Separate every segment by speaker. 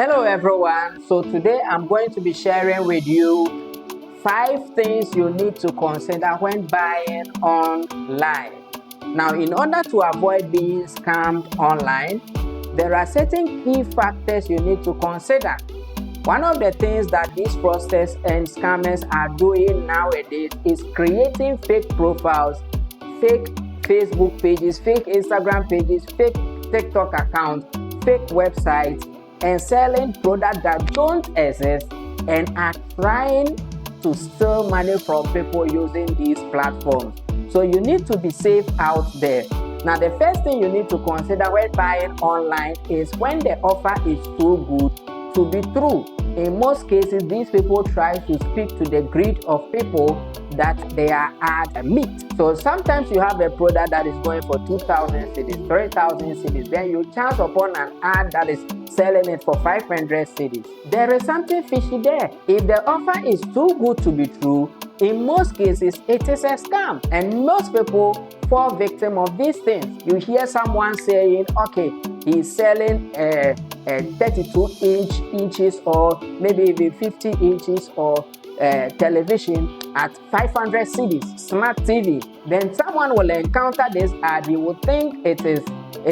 Speaker 1: Hello everyone. So today I'm going to be sharing with you 5 things you need to consider when buying online. Now, in order to avoid being scammed online, there are certain key factors you need to consider. One of the things that these fraudsters and scammers are doing nowadays is creating fake profiles, fake Facebook pages, fake Instagram pages, fake TikTok accounts, fake websites, and selling products that don't exist and are trying to steal money from people using these platforms. So you need to be safe out there. Now, the first thing you need to consider when buying online is when the offer is too good to be true. In most cases, these people try to speak to the greed of people that they are at meet. So sometimes you have a product that is going for 2,000 cedis, 3,000 cedis, then you chance upon an ad that is selling it for 500 cedis. There is something fishy there. If the offer is too good to be true, in most cases, it is a scam, and most people fall victim of these things. You hear someone saying, okay, he's selling 32 inches or maybe even 50 inches or television at 500 cedis, smart TV. Then someone will encounter this ad. He will think it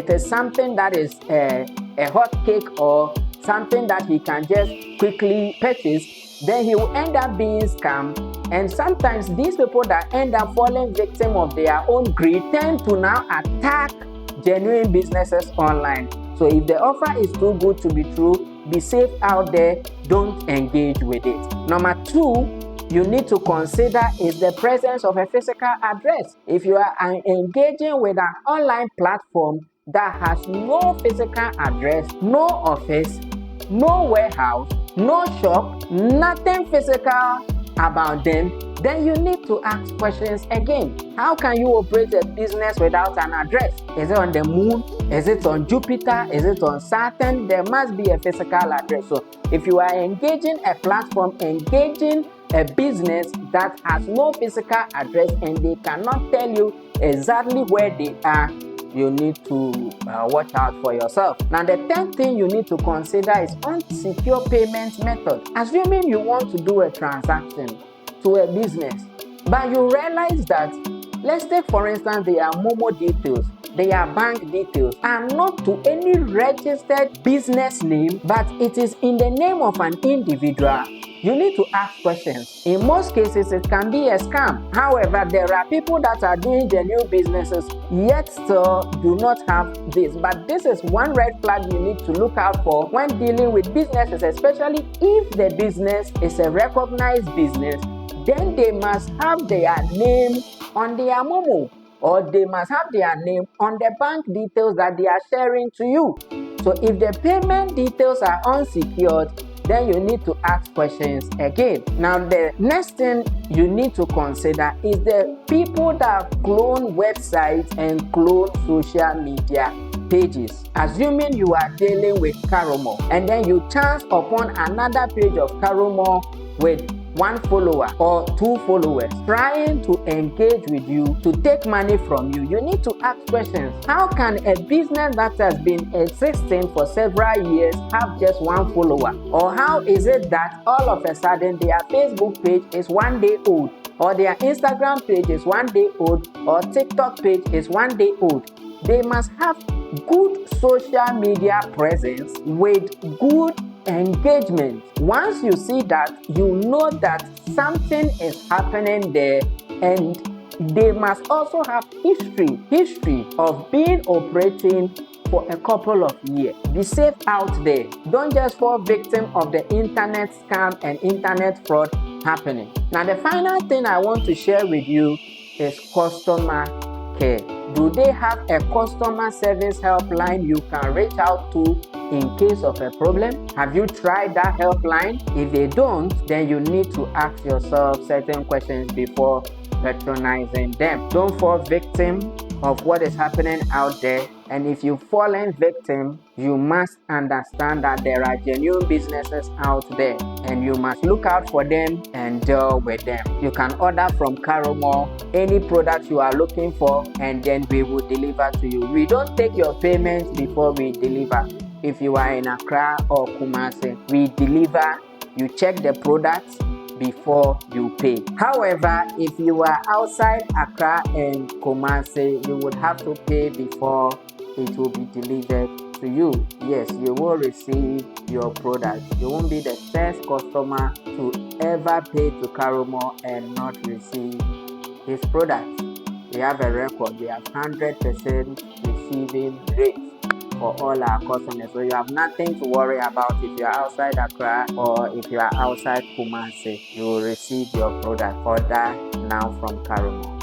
Speaker 1: is something that is a hot cake or something that he can just quickly purchase. Then he will end up being scammed. And sometimes these people that end up falling victim of their own greed tend to now attack genuine businesses online. So if the offer is too good to be true, be safe out there, don't engage with it. Number 2, you need to consider is the presence of a physical address. If you are engaging with an online platform that has no physical address, no office, no warehouse, no shop, nothing physical about them, then you need to ask questions again. How can you operate a business without an address? Is it on the moon? Is it on Jupiter? Is it on Saturn? There must be a physical address. So if you are engaging a platform, engaging a business that has no physical address and they cannot tell you exactly where they are, you need to watch out for yourself. Now, the third thing you need to consider is unsecure payment method. Assuming you want to do a transaction to a business, but you realize that, let's take for instance, their Momo details, their bank details are not to any registered business name, but it is in the name of an individual. You need to ask questions. In most cases, it can be a scam. However, there are people that are doing genuine businesses yet still do not have this. But this is one red flag you need to look out for when dealing with businesses, especially if the business is a recognized business. Then they must have their name on their Momo, or they must have their name on the bank details that they are sharing to you. So if the payment details are unsecured, then you need to ask questions again. Now, the next thing you need to consider is the people that clone websites and clone social media pages. Assuming you are dealing with Caromo and then you chance upon another page of Caromo with 1 follower or 2 followers trying to engage with you to take money from you, you need to ask questions. How can a business that has been existing for several years have just 1 follower? Or how is it that all of a sudden their Facebook page is 1 day old, or their Instagram page is 1 day old, or TikTok page is 1 day old? They must have good social media presence with good engagement. Once you see that, you know that something is happening there, and they must also have history of being operating for a couple of years. Be safe out there. Don't just fall victim of the internet scam and internet fraud happening. Now, the final thing I want to share with you is customer care. Do they have a customer service helpline you can reach out to in case of a problem? Have you tried that helpline? If they don't, then you need to ask yourself certain questions before patronizing them. Don't fall victim of what is happening out there. And if you've fallen victim, you must understand that there are genuine businesses out there and you must look out for them and deal with them. You can order from Caromo any product you are looking for, and then we will deliver to you. We don't take your payment before we deliver. If you are in Accra or Kumasi, we deliver, you check the product before you pay. However, if you are outside Accra and Kumasi, you would have to pay before it will be delivered to you. Yes, you will receive your product. You won't be the first customer to ever pay to Karumo and not receive his product. We have a record. We have 100% receiving rate for all our customers. So you have nothing to worry about if you are outside Accra or if you are outside Kumasi. You will receive your product order now from Karumo.